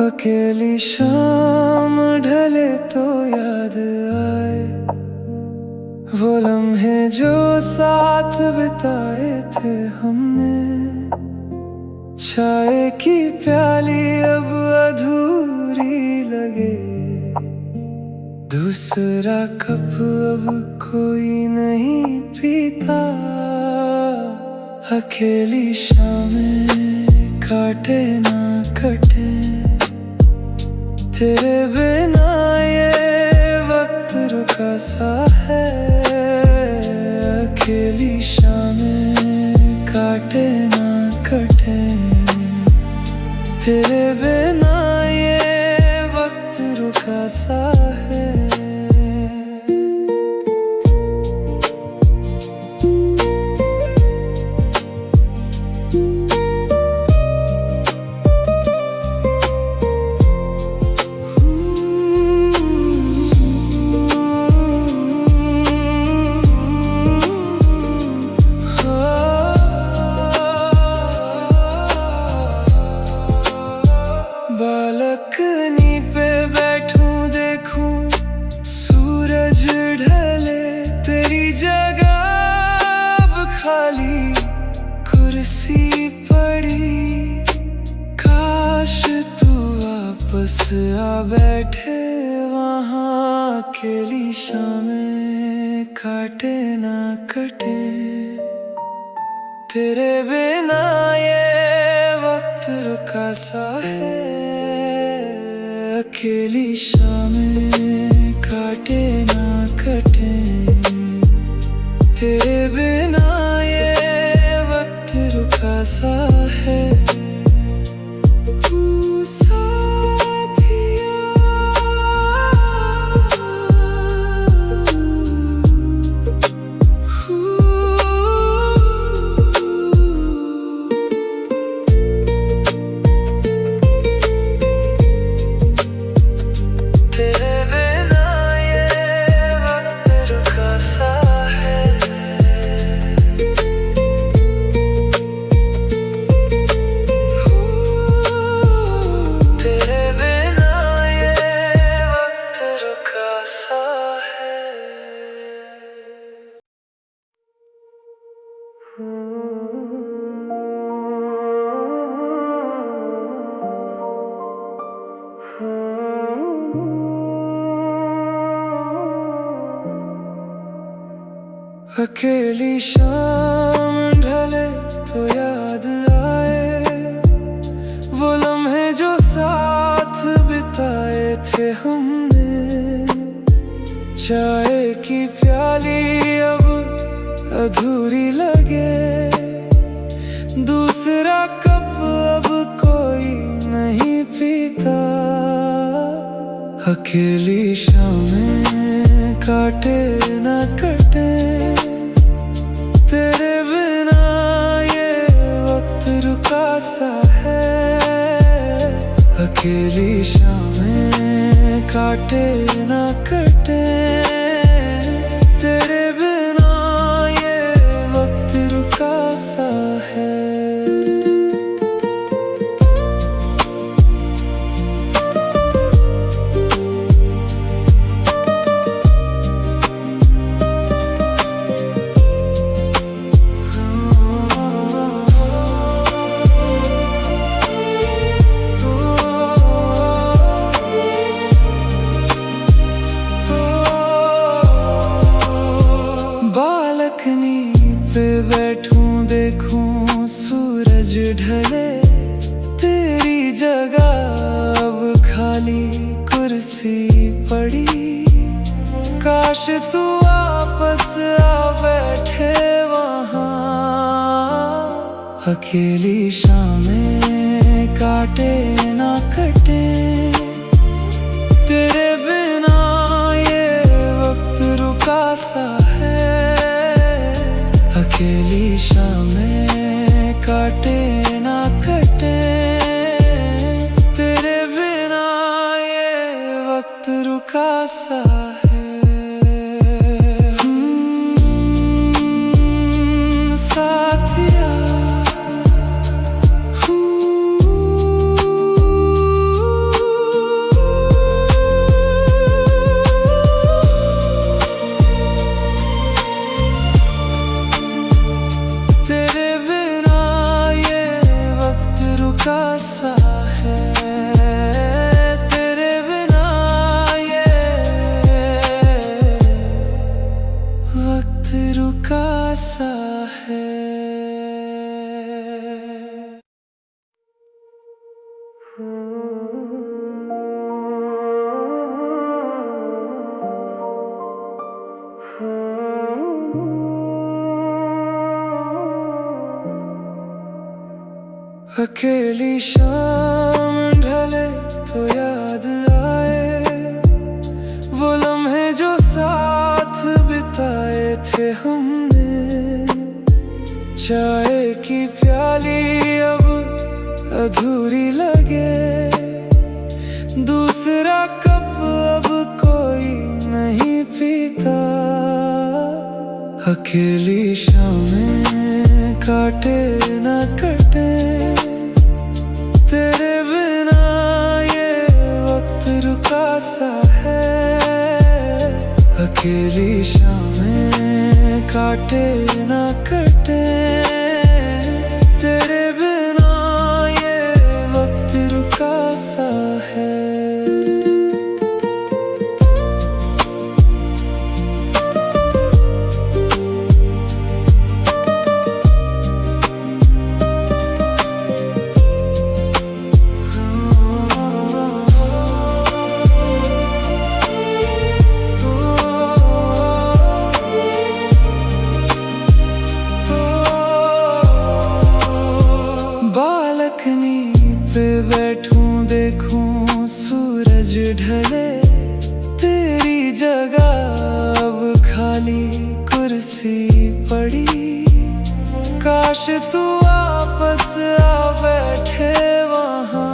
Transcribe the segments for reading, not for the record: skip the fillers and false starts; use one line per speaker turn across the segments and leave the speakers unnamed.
अकेली शाम ढले तो याद आए वो लम्हे जो साथ बिताए थे हमने। चाय की प्याली अब अधूरी लगे, दूसरा कप अब कोई नहीं पीता। अकेली शामें काटे ना कटे, तेरे बिना ये वक्त रुका सा है। अकेली शामें काटे ना कटे, तेरे बिना ये वक्त रुका सा है। बालकनी पे बैठूं देखूं सूरज ढले, तेरी जगह अब खाली कुर्सी पड़ी। काश तू वापस आ बैठे वहाँ, अकेली शामें काटे ना कटे, तेरे बिना ये वक्त रुका सा है। अकेली शामें काटे ना कटे, तेरे बिना ये वक्त रुका सा है। अकेली शाम ढले तो याद आए वो लम्हे जो साथ बिताए थे हमने। चाय की प्याली अब अधूरी लगे, दूसरा कप अब कोई नहीं पीता। अकेली शामें काटे ना कटे, तेरे बिना ये वक्त रुका सा है। अकेली शामें काटे ना कटे, तेरे बिना ये वक्त रुका सा है। बालकनी पे बैठूं देखूं सूरज ढले, तेरी जगह अब खाली कुर्सी पड़ी। काश तू वापस आ बैठे वहाँ, अकेली शामें काटे ना कटे, तेरे बिना ये वक्त रुका सा है। अकेली शामें काटे ना कटे, तेरे बिना ये रुका सा है। साथिया तेरे बिना ये वक्त रुका सा है। तेरे बिना ये वक्त रुका सा है। अकेली शाम ढले तो याद आए वो लम्हे जो साथ बिताए थे हमने। चाय की प्याली अब अधूरी लगे, दूसरा कप अब कोई नहीं पीता। अकेली शामें काटे ना कटे, तेरे बिना ये वक्त रुका सा है। अकेली शामें काटे ना कटे, तेरे बिना ये वक्त रुका सा है। बालकनी पे बैठूं देखूं सूरज ढले, तेरी जगह अब खाली कुर्सी पड़ी। काश तू वापस आ बैठे वहाँ।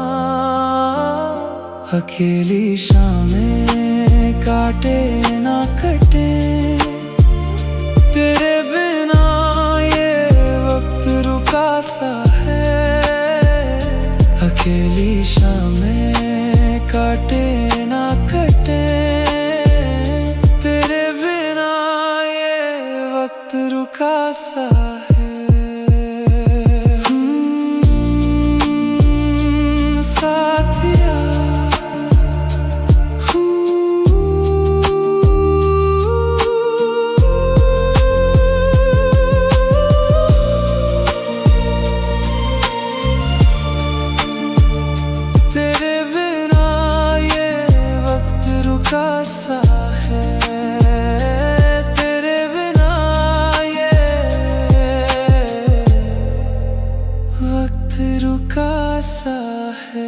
अकेली शामें काटे ना कटे, तेरे बिना ये वक्त रुका सा है। अकेली शामें काटे ना कटे, तेरे बिना ये वक्त रुका सा है। साथिया तेरे बिना ये वक्त रुका सा है। तेरे बिना ये वक्त रुका सा है।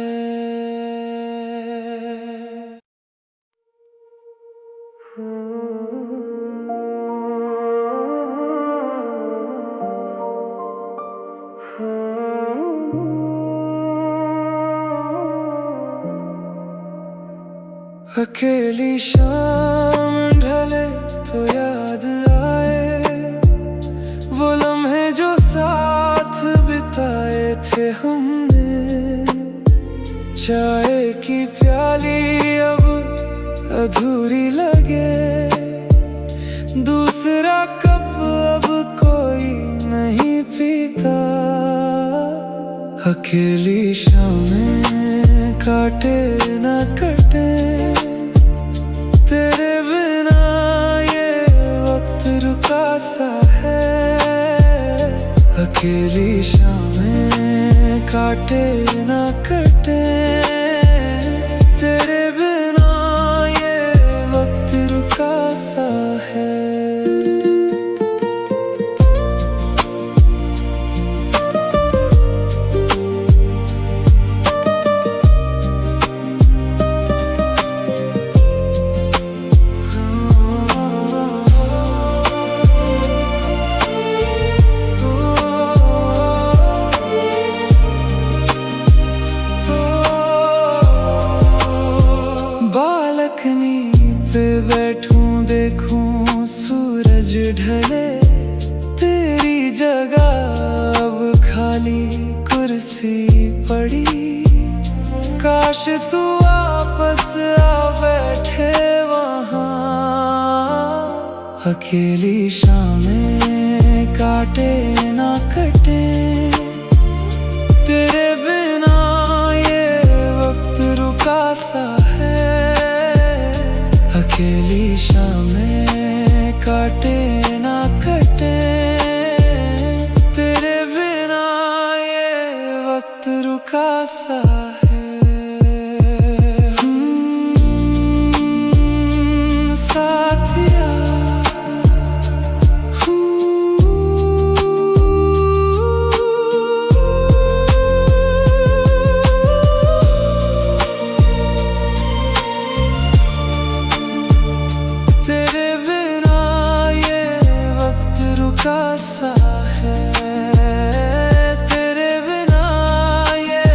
अकेली शाम ढले तो याद आए वो लम्हे जो साथ बिताए थे हमने। चाय की प्याली अब अधूरी लगे, दूसरा कप अब कोई नहीं पीता। अकेली शामें काटे ना कटे, तेरे बिना ये वक्त रुका सा है। अकेली शामें काटे ना कटे, तेरे बिना ये वक्त रुका सा है। ढले तेरी जगह अब खाली कुर्सी पड़ी। काश तू वापस आ बैठे वहाँ, अकेली शामें काटे ना कटे। तेरे बिना ये वक्त रुका सा है, अकेली शामें काटे ना कटे। तेरे बिना ये वक्त रुका सा है। साथिया तेरे बिना ये वक्त रुका सा है। तेरे बिना ये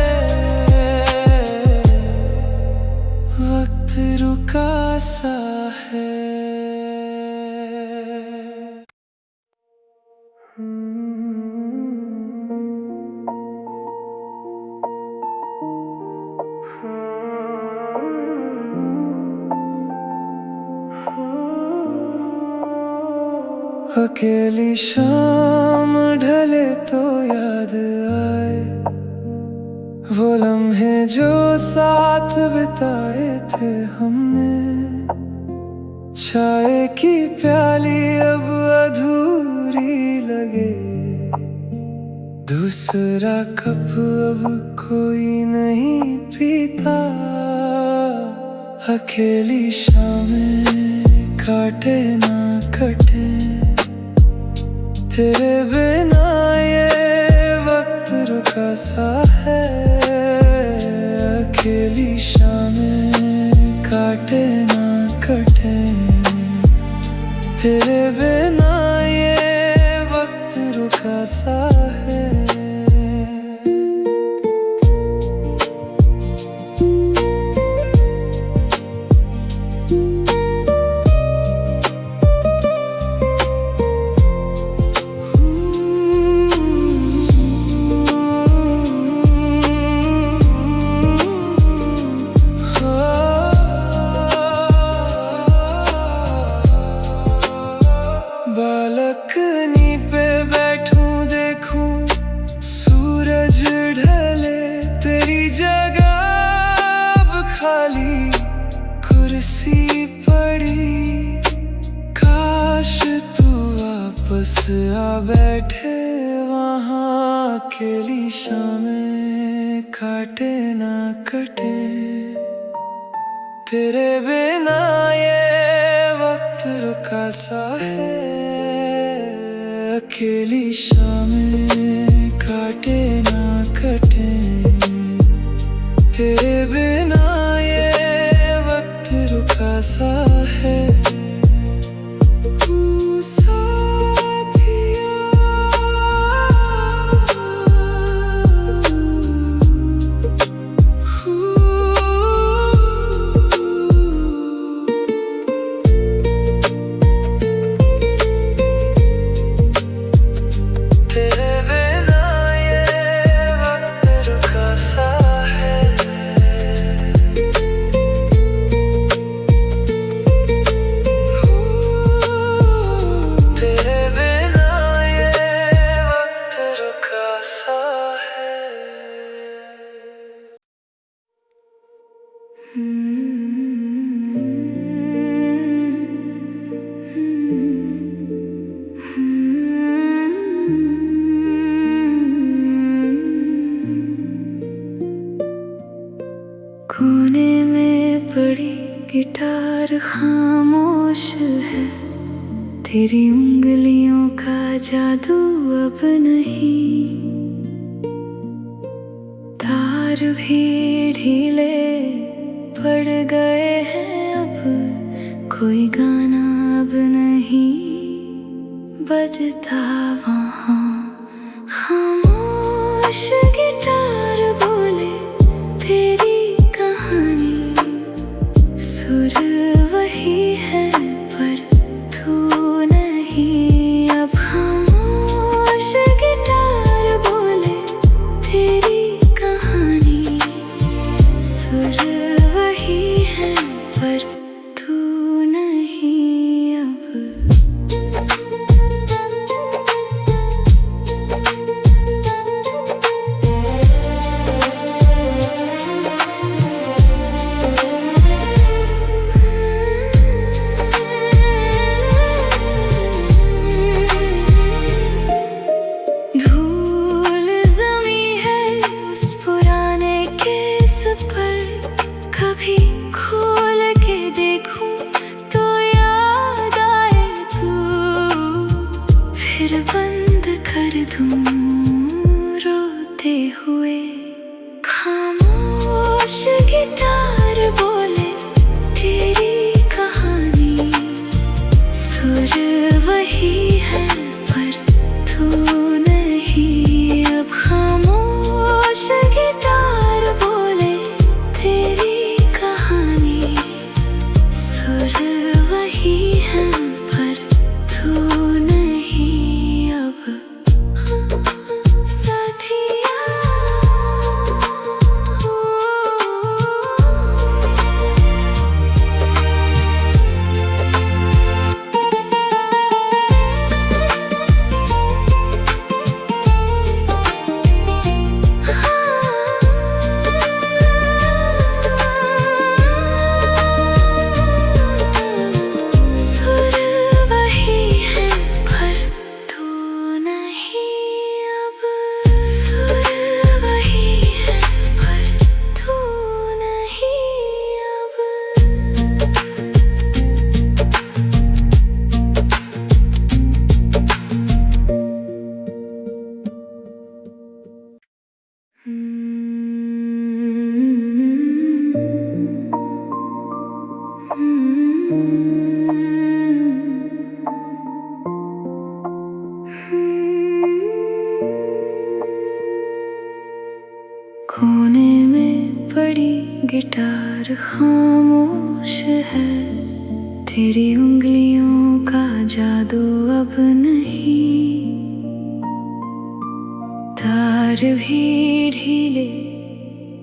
वक्त रुका सा है। अकेली शाम ढले तो याद आए वो लम्हे जो साथ बिताए थे हमने। चाय की प्याली अब अधूरी लगे, दूसरा कप अब कोई नहीं पीता। अकेली शामें काटे ना कटे, तेरे बिना ये वक्त रुका सा है। अकेली शामें काटे ना कटे, तेरे बिना ये वक्त रुका सा है। बालकनी पे बैठूं देखूं सूरज ढले, तेरी जगह अब खाली कुर्सी पड़ी। काश तू वापस आ बैठे वहाँ, अकेली शामें काटे ना कटे। तेरे बिना ये वक्त रुका सा है। अकेली शामें काटे ना कटे, तेरे बिना ये वक्त रुका सा है।
कोने में पड़ी गिटार खामोश है, तेरी उंगलियों का जादू अब नहीं। तार भी ढीले पड़ गए हैं, अब कोई गाना अब नहीं बजता वहाँ। खामोश गिटार बोले तेरी कहानी, सुर वही है पर तू नहीं। कभी खोल के देखूं तो याद आए तू, फिर बंद कर दूं रोते हुए। खामोश गिटार बोले तेरी कहानी, सुर वही है पर तू नहीं। अब खामोश गिटार बोले तेरी कहानी, सुर वही है पर तू नहीं। अब साथिया कोने में पड़ी गिटार खामोश है, तेरी उंगलियों का जादू अब नहीं। तार भी ढीले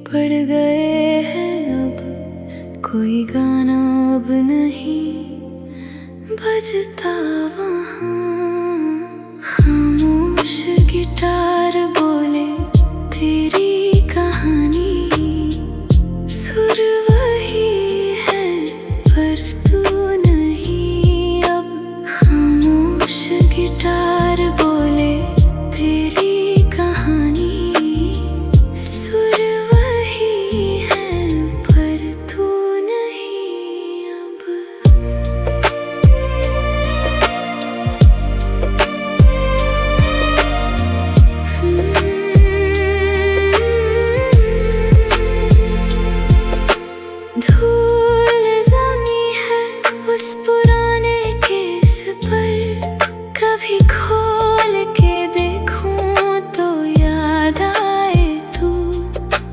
पड़ गए हैं, अब कोई गाना अब नहीं बजता वहाँ। खामोश गिटार बोले तेरी कहानी, सुर वही है पर तू नहीं। अब खामोश गिटार बोले तेरी कहानी, सुर वही है पर तू नहीं। अब धूल जमी है उस पुराने केस पर, कभी खोल के देखूं तो याद आए तू,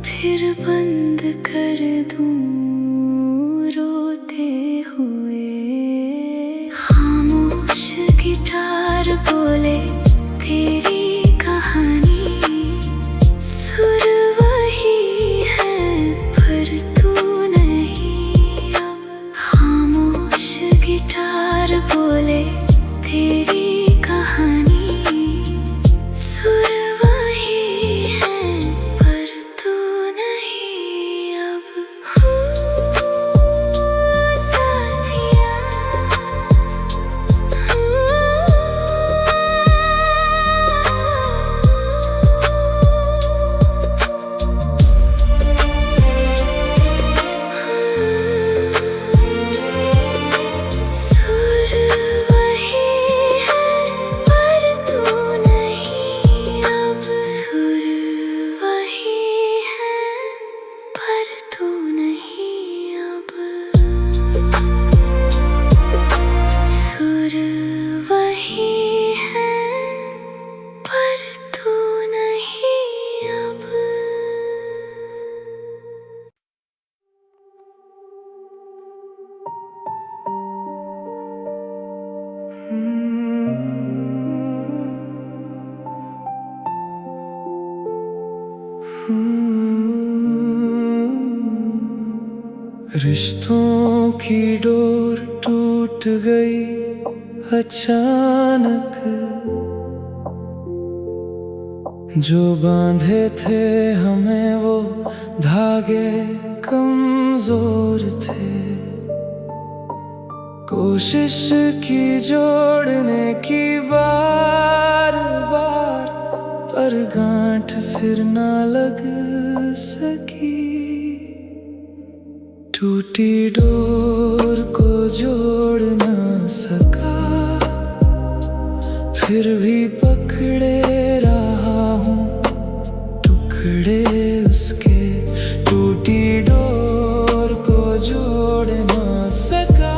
फिर बंद कर दूं रोते हुए। खामोश गिटार बोले तेरी कहानी, सुर वही है पर तू नहीं। अब खामोश गिटार बोले तेरी कहानी, सुर वही है पर तू नहीं। अब साथिया सुर वही है पर तू नहीं। अब सुर वही है पर तू नहीं। अब सुर वही है पर तू नहीं। अब
रिश्तों की डोर टूट गई अचानक, जो बांधे थे हमें वो धागे कमजोर थे। कोशिश की जोड़ने की बार बार, पर गांठ फिर ना लग सकी। टूटी डोर को जोड़ ना सका, फिर भी पकड़े रहा हूँ टुकड़े उसके। टूटी डोर को जोड़ ना सका,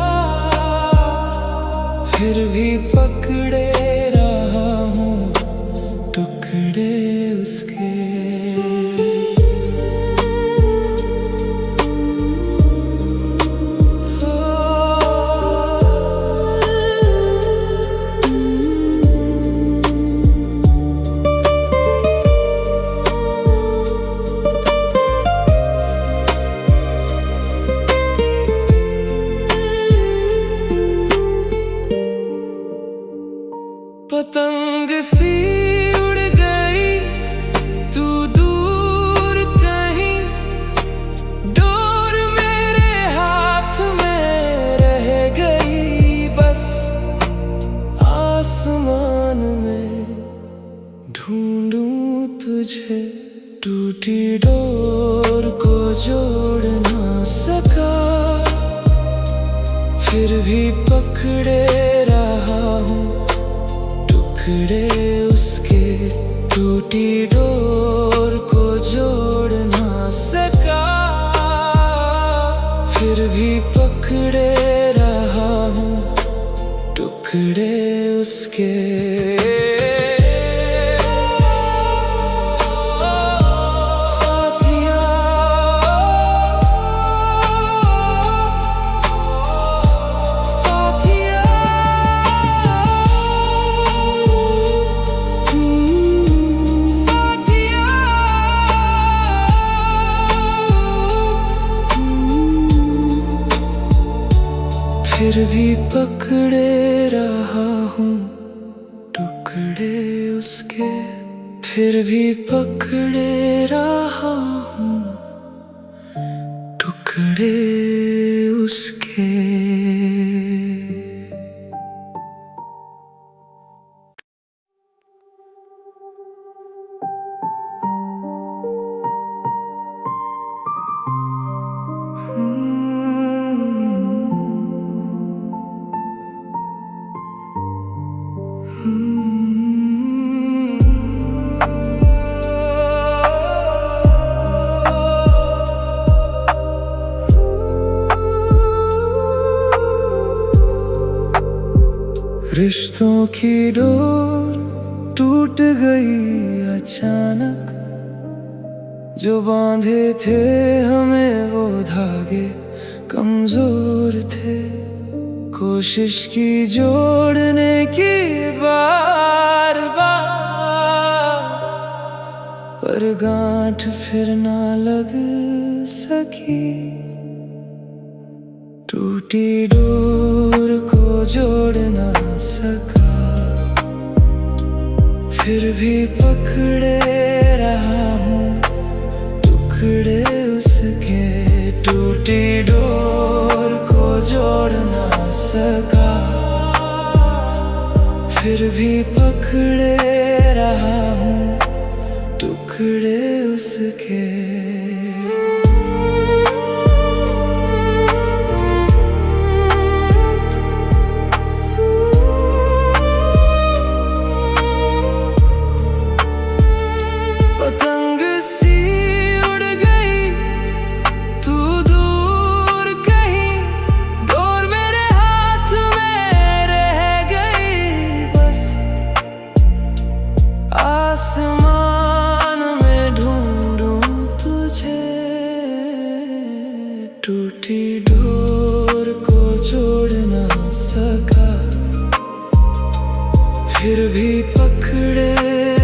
फिर भी पकड़े रहा हूँ टुकड़े उसके। पतंग सी उड़ गई तू दूर कहीं, डोर मेरे हाथ में रह गई बस। आसमान में ढूंढूं तुझे, टूटी डोर को जोड़ ना सका, फिर भी पकड़े रहा हूँ टुकड़े उसके। टूटी डोर को जोड़ ना सका, फिर भी पकड़े रहा हूँ टुकड़े उसके। फिर भी पकड़े रहा हूँ टुकड़े उसके, फिर भी पकड़े रहा हूँ टुकड़े उसके। रिश्तों की डोर टूट गई अचानक, जो बांधे थे हमें वो धागे कमजोर थे। कोशिश की जोड़ने की बार बार, पर गांठ फिर ना लग सकी। टूटी डोर को जोड़ ना सका, फिर भी पकड़े रहा हूँ टुकड़े उसके। टूटी डोर को जोड़ ना सका, फिर भी पकड़े रहा हूँ टुकड़े उसके। पतंग सी उड़ गई तू दूर कहीं, डोर मेरे हाथ में रह गई बस। आसमान में ढूंढूं तुझे, टूटी डोर को जोड़ ना सका, फिर भी पकड़े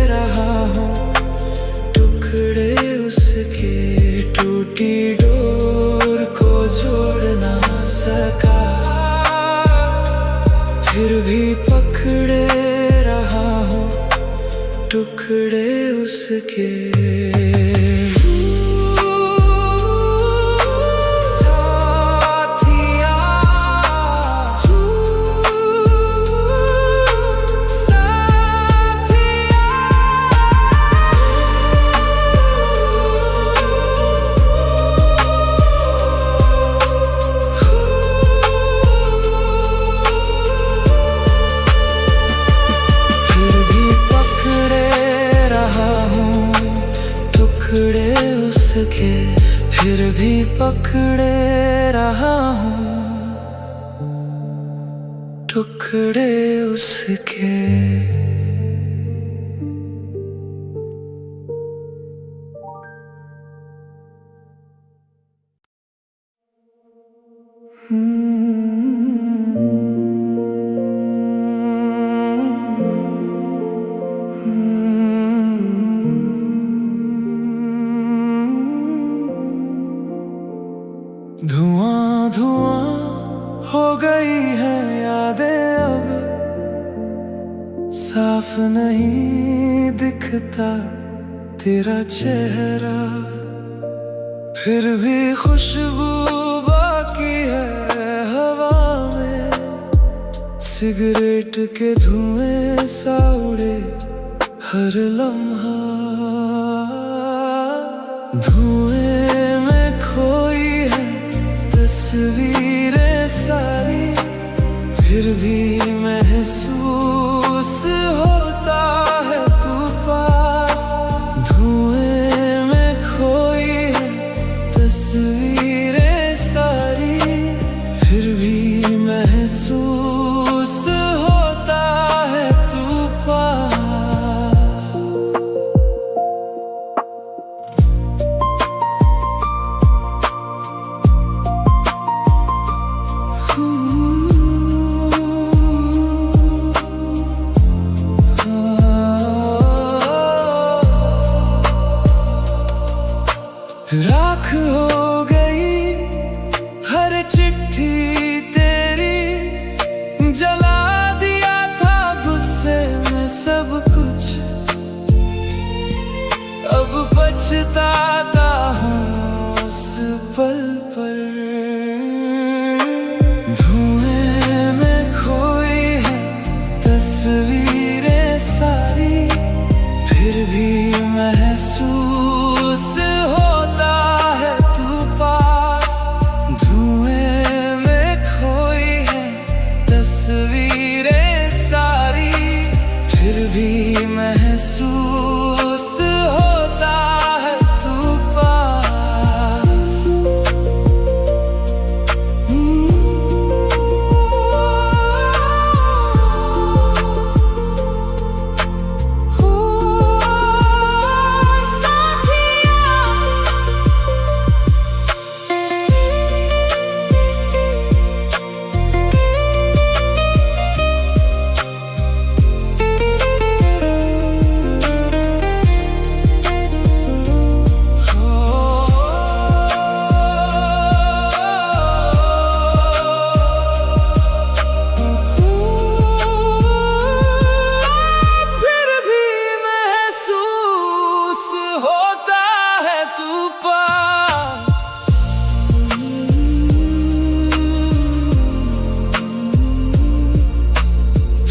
रहा हूँ टुकड़े उसके। टूटी डोर को जोड़ ना सका, फिर भी पकड़े रहा हूँ टुकड़े उसके। उसके, फिर भी पकड़े रहा हूँ टुकड़े उसके। धुआं धुआं हो गई है यादें अब, साफ नहीं दिखता तेरा चेहरा, फिर भी खुशबू बाकी है हवा में, सिगरेट के धुएं सा उड़े हर लम्हा। धुएं में खोई है तस्वीरें सारी, फिर भी महसूस होता है तू पास। धुएं में खोई है तस्वीरें सारी, फिर भी महसूस होता है तू पास। राख हो गई हर चिट्ठी तेरी, जला दिया था गुस्से में सब कुछ, अब पछताता हूँ उस पल पर। धुएं में खोई है तस्वीरें सारी, फिर भी महसूस होता है तू पास। धुएं में खोई है तस्वीरें सारी, फिर भी महसूस होता है तू पास।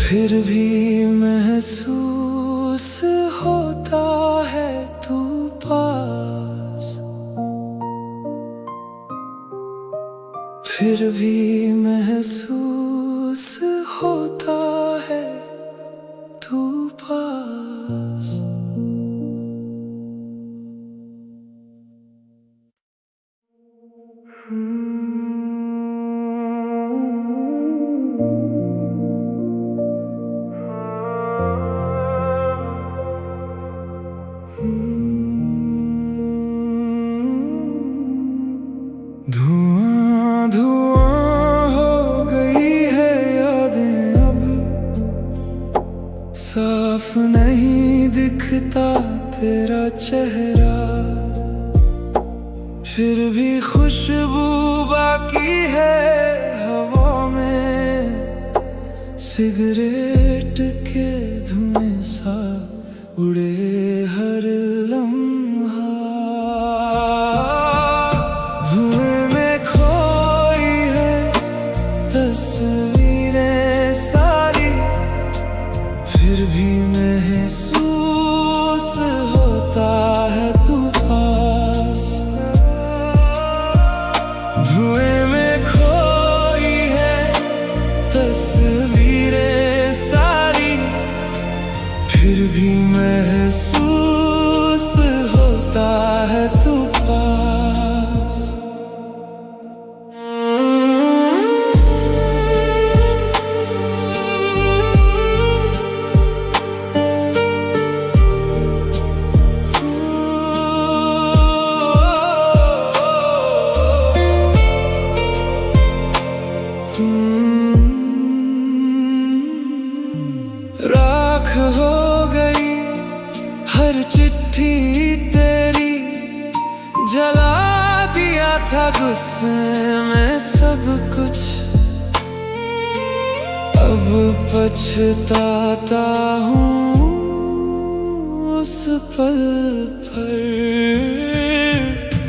फिर भी महसूस होता है तू पास, फिर भी महसूस होता है तू पास। धुआं धुआं हो गई है यादें अब, साफ नहीं दिखता तेरा चेहरा, फिर भी खुशबू बाकी है हवा में, सिगरेट के धुएं सा उड़े हर लम्हा। धुएं में खोई है तस्वीरें सारी, फिर भी महसूस होता है तू पास। धुएं में खोई है तस्वीरें सारी, फिर भी महसूस सब कुछ अब पछताता हूँ उस पल पर।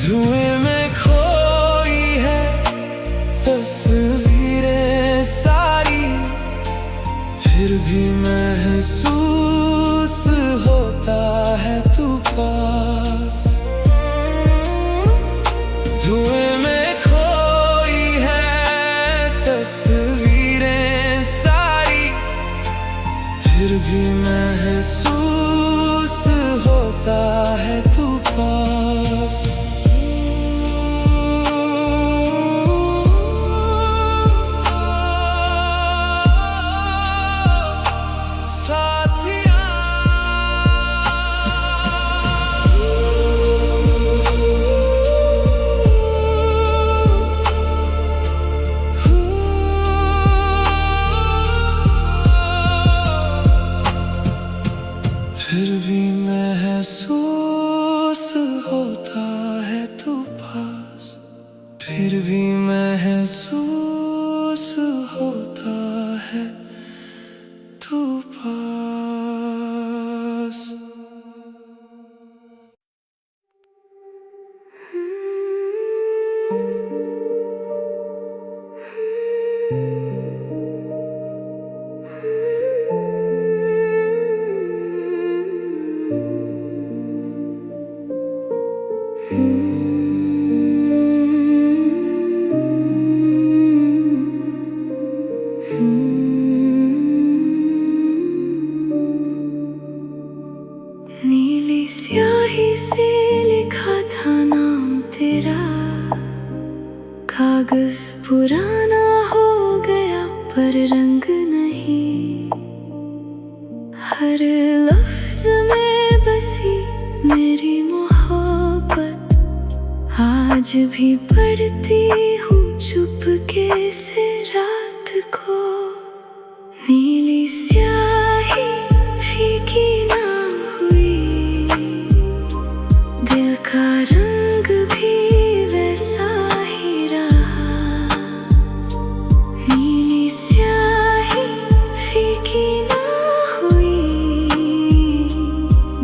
धुएं में खोई है तस्वीरें सारी, फिर भी महसूस होता है तू पास। धुएं में खोई है तस्वीरें सारी, फिर भी महसूस होता है तू पास। फिर भी महसूस होता है तू पास, फिर भी महसूस होता है तू पास।
नीली स्याही से लिखा था नाम तेरा, कागज पुराना हो गया पर रंग नहीं। हर लफ्ज में बसी मेरी मोहब्बत, आज भी पढ़ती हूँ चुपके से रात को। नीली स्याही फीकी ना हुई, दिल का रंग भी वैसा ही रहा। नीली स्याही फीकी ना हुई,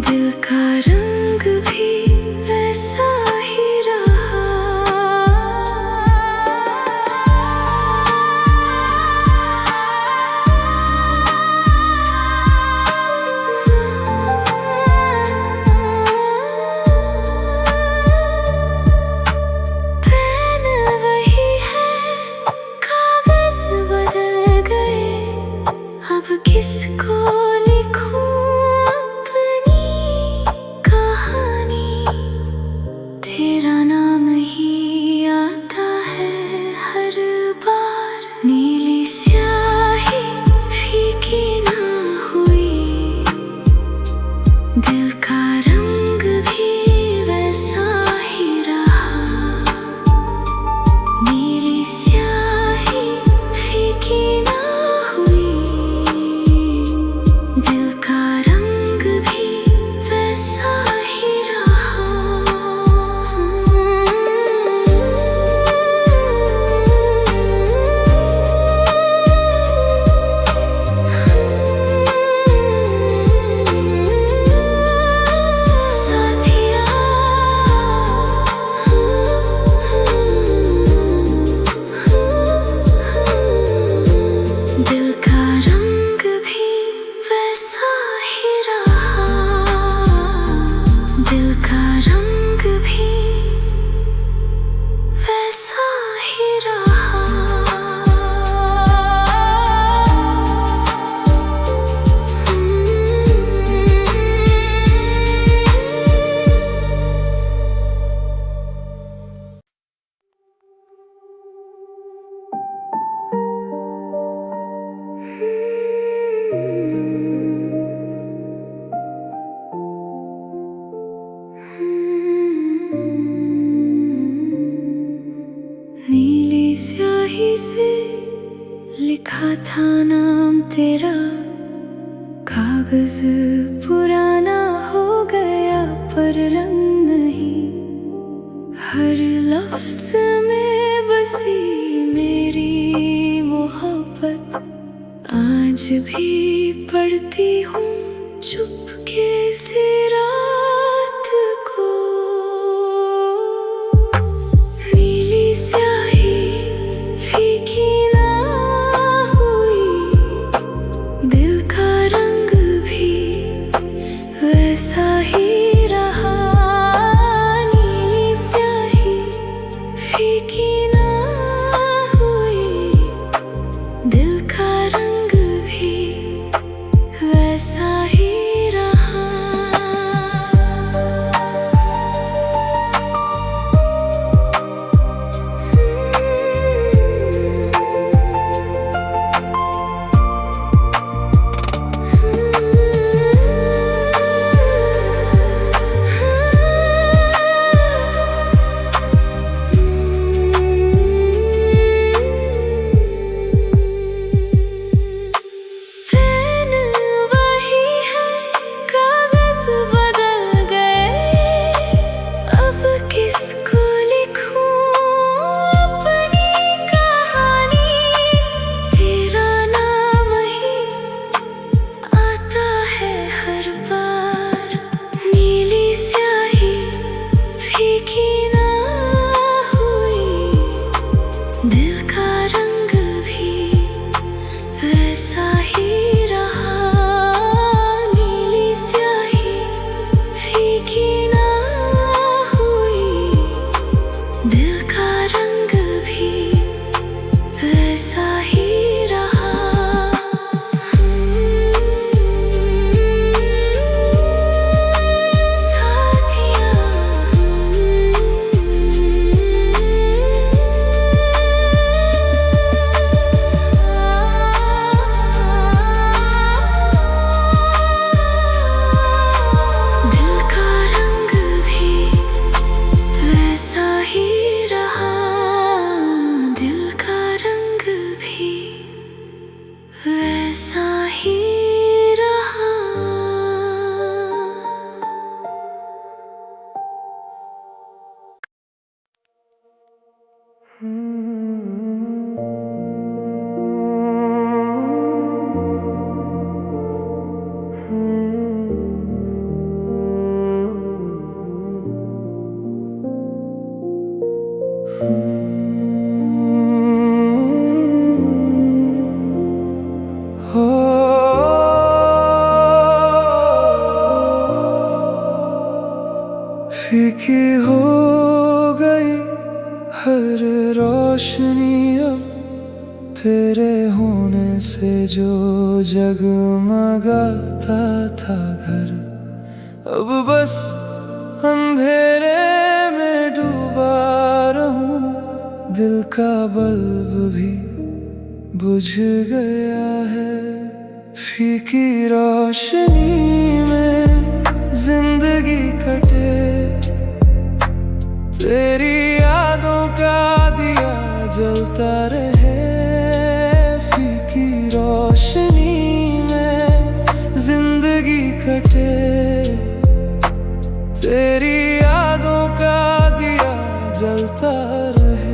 दिल का रंग भी वैसा ही रहा। पेन वही है, कागज बदल गए, अब किसको लिखूं अपनी कहानी। तेरा नाम ही आता है हर बार। नीली स्याही फीकी ना हुई, दिल का रंग भी वैसा ही रहा। नीली स्याही फीकी ना हुई, दिल का रंग भी वैसा ही रहा। साथिया, दिल का रंग भी वैसा ही रहा। दिल का रंग भी वैसा ही रहा। नीली स्याही से लिखा था नाम तेरा, कागज पुराना हो गया पर रंग नहीं। हर लफ्ज में बसी भी पढ़ती हूँ चुपके से रात को। नीली स्याही फीकी ना हुई, दिल का रंग भी वैसा ही रहा। नीली स्याही फीकी ना हुई, दिल का रंग भी वैसा ही रहा। पेन वही है, कागज बदल गए, अब किसको लिखूं अपनी कहानी। तेरा नाम ही आता है हर बार। नीली स्याही फीकी ना हुई, दिल का रंग भी वैसा ही रहा। नीली स्याही फीकी ना हुई, दिल का रंग भी वैसा ही रहा। दिल का रंग भी वैसा ही रहा। दिल का रंग भी वैसा ही रहा।
फीकी हो गई हर रोशनी अब, तेरे होने से जो जगमगाता था घर, अब बस अंधेरे में डूबा रहूं। दिल का बल्ब भी बुझ गया है, फीकी रोशनी में जिंदगी कटे। तेरी यादों का दिया जलता रहे, फीकी रोशनी में जिंदगी कटे। तेरी यादों का दिया जलता रहे।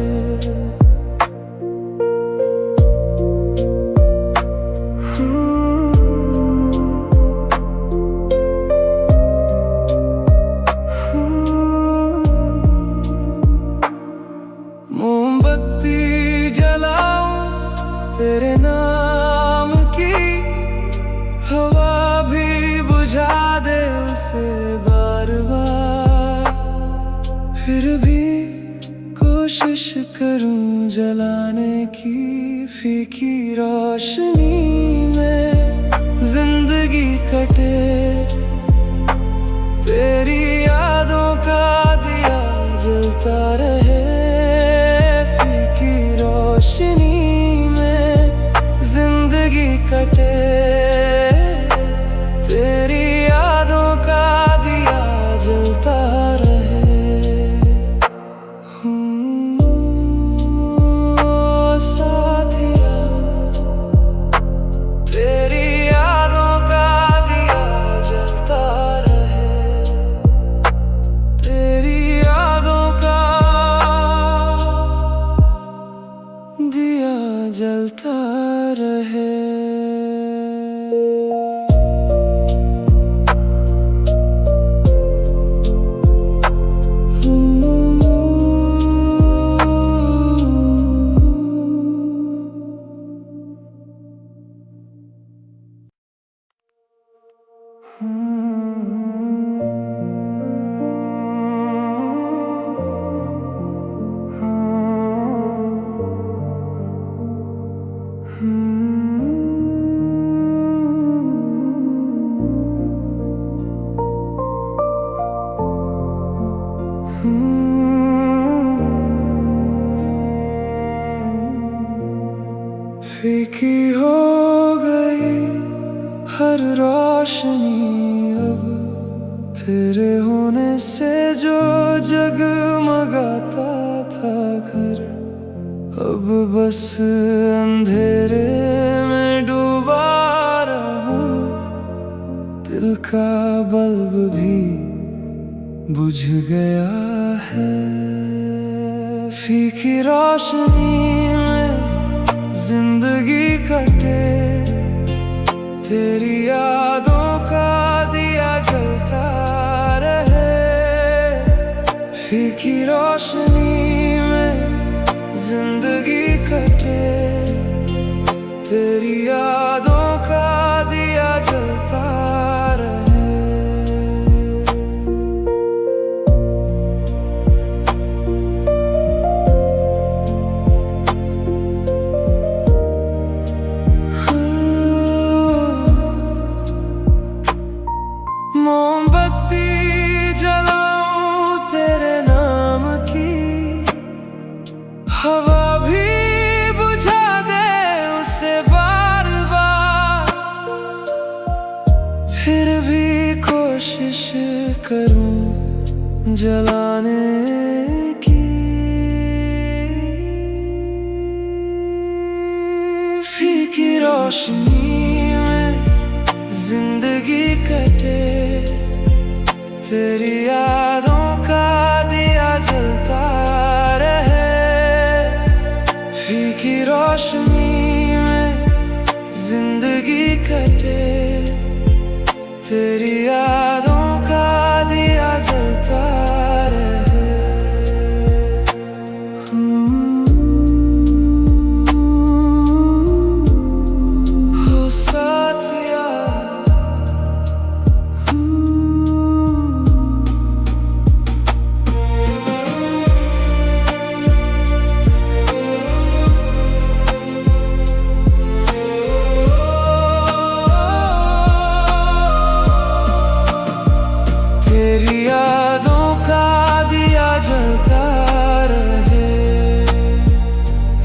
मोमबत्ती जलाऊं तेरे नाम की, हवा भी बुझा दे उसे बार बार। फिर भी कोशिश करूं जलाने की, फीकी रोशनी में जिंदगी कटे। तेरी यादों का दिया जलता रहे, फीकी रोशनी में जिंदगी कटे। तेरी यादों का दिया जलता रहे। साथिया, तेरी यादों का दिया जलता रहे। तेरी यादों का दिया जलता रहे। फीकी हो गई हर रोशनी अब तेरे होने से जो जगमगाता था घर, अब बस अंधेरे में डूबा रहूं। दिल का बल्ब भी बुझ गया है। फीकी रोशनी में जिंदगी कटे, तेरी यादों का दिया जलता रहे। फीकी रोशनी में जिंदगी कटे, तेरी यादों का दिया जलता रहे। मोमबत्ती जलाऊं तेरे नाम की, हवा भी बुझा दे उसे बार बार। फिर भी कोशिश करूं जलाने की। फीकी रोशनी में जिंदगी कटे, तेरी यादों का दिया जलता रहे। फीकी रोशनी में जिंदगी कटे, तेरी यादों का दिया जलता रहे। हो साथिया, तेरी यादों का दिया जलता रहे।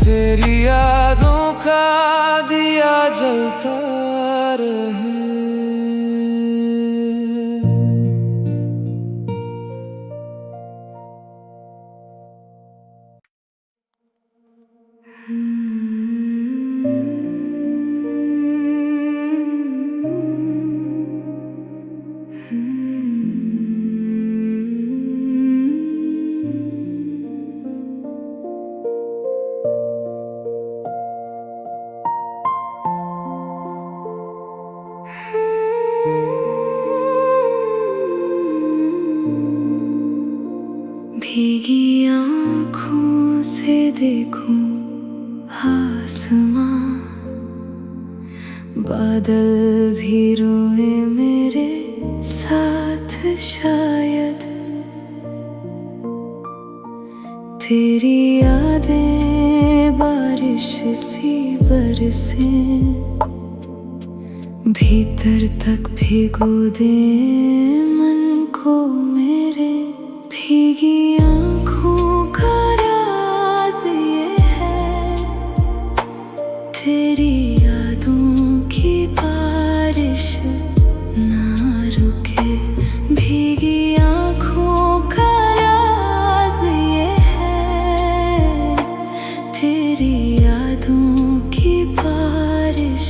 तेरी यादों का दिया जलता रहे।
भीगी आँखों से देखूं आसमां, बादल भी रोए मेरे साथ शायद। तेरी यादें बारिश सी बरसें, भीतर तक भिगो दे मन को मेरे। भीगी आँखों का राज ये है, तेरी यादों की बारिश ना रुके। भीगी आँखों का राज ये है, तेरी यादों की बारिश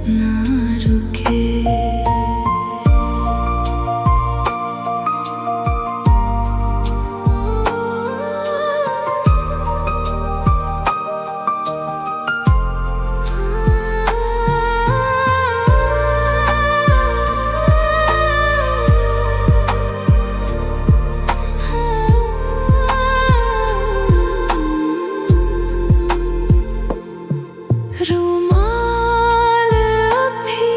ना रुके। रुमाल अभी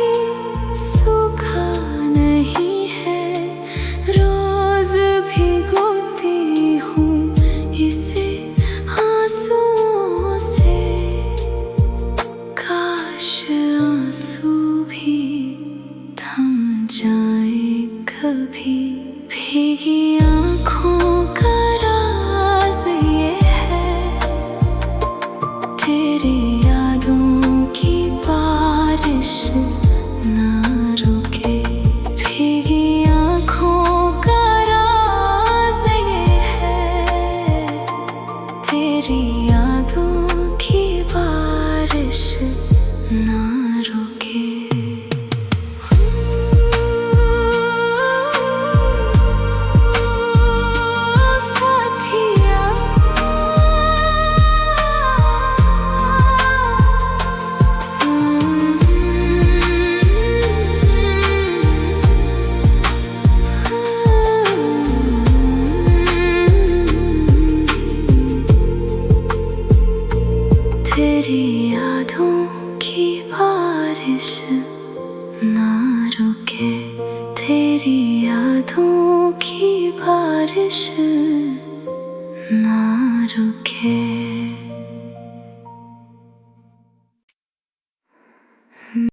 सूखा नहीं है, रोज भिगोती हूँ इसे आंसुओं से। तेरी यादों की बारिश ना रुके। भीगी आँखों का राज ये है, तेरी यादों की बारिश ना रुके। तेरी यादों की बारिश ना रुके, तेरी यादों की बारिश ना